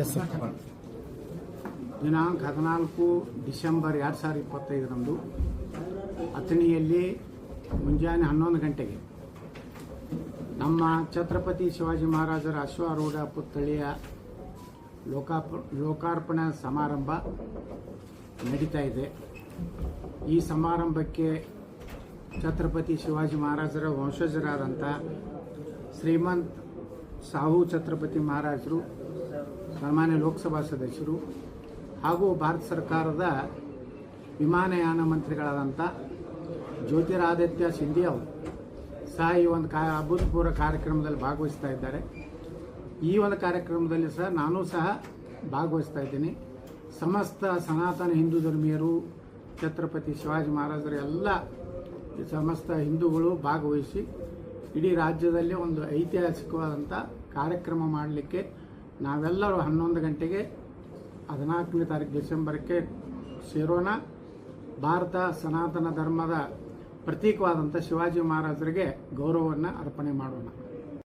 Yes sir. ದಿನಾಂಕ 14 December 2025ರಂದು ಅಥಣಿಯಲ್ಲಿ ಮುಂಜಾನೆ 11 ಗಂಟೆಗೆ ನಮ್ಮ ಛತ್ರಪತಿ ಶಿವಾಜಿ ಮಹಾರಾಜರ ಅಶ್ವಾರೂಢ ಪುತ್ಥಳಿಯ ಲೋಕಾರ್ಪಣಾ ಸಮಾರಂಭ ನಡೀತಾ ಇದೆ. ಈ ಸಮಾರಂಭಕ್ಕೆ ಛತ್ರಪತಿ ಶಿವಾಜಿ ಮಹಾರಾಜರ ವಂಶಜರಾದಂಥ ಶ್ರೀಮಂತ್ ಸಾಹು ಛತ್ರಪತಿ ಮಹಾರಾಜರು, ಸಾಮಾನ್ಯ ಲೋಕಸಭಾ ಸದಸ್ಯರು ಹಾಗೂ ಭಾರತ ಸರ್ಕಾರದ ವಿಮಾನಯಾನ ಮಂತ್ರಿಗಳಾದಂಥ ಜ್ಯೋತಿರಾದಿತ್ಯ ಸಿಂಧಿಯಾ ಅವರು ಸಹ ಈ ಒಂದು ಅಭೂತಪೂರ್ವ ಕಾರ್ಯಕ್ರಮದಲ್ಲಿ ಭಾಗವಹಿಸ್ತಾ ಇದ್ದಾರೆ. ಈ ಒಂದು ಕಾರ್ಯಕ್ರಮದಲ್ಲಿ ಸಹ ನಾನು ಸಹ ಭಾಗವಹಿಸ್ತಾ ಇದ್ದೀನಿ. ಸಮಸ್ತ ಸನಾತನ ಹಿಂದೂ ಧರ್ಮೀಯರು, ಛತ್ರಪತಿ ಶಿವಾಜಿ ಮಹಾರಾಜರ ಎಲ್ಲ ಸಮಸ್ತ ಹಿಂದೂಗಳು ಭಾಗವಹಿಸಿ ಇಡೀ ರಾಜ್ಯದಲ್ಲಿ ಒಂದು ಐತಿಹಾಸಿಕವಾದಂಥ ಕಾರ್ಯಕ್ರಮ ಮಾಡಲಿಕ್ಕೆ ನಾವೆಲ್ಲರೂ 11 ಗಂಟೆಗೆ 14ನೇ ತಾರೀಕು ಡಿಸೆಂಬರ್ಗೆ ಸೇರೋಣ. ಭಾರತ ಸನಾತನ ಧರ್ಮದ ಪ್ರತೀಕವಾದಂಥ ಶಿವಾಜಿ ಮಹಾರಾಜರಿಗೆ ಗೌರವವನ್ನು ಅರ್ಪಣೆ ಮಾಡೋಣ.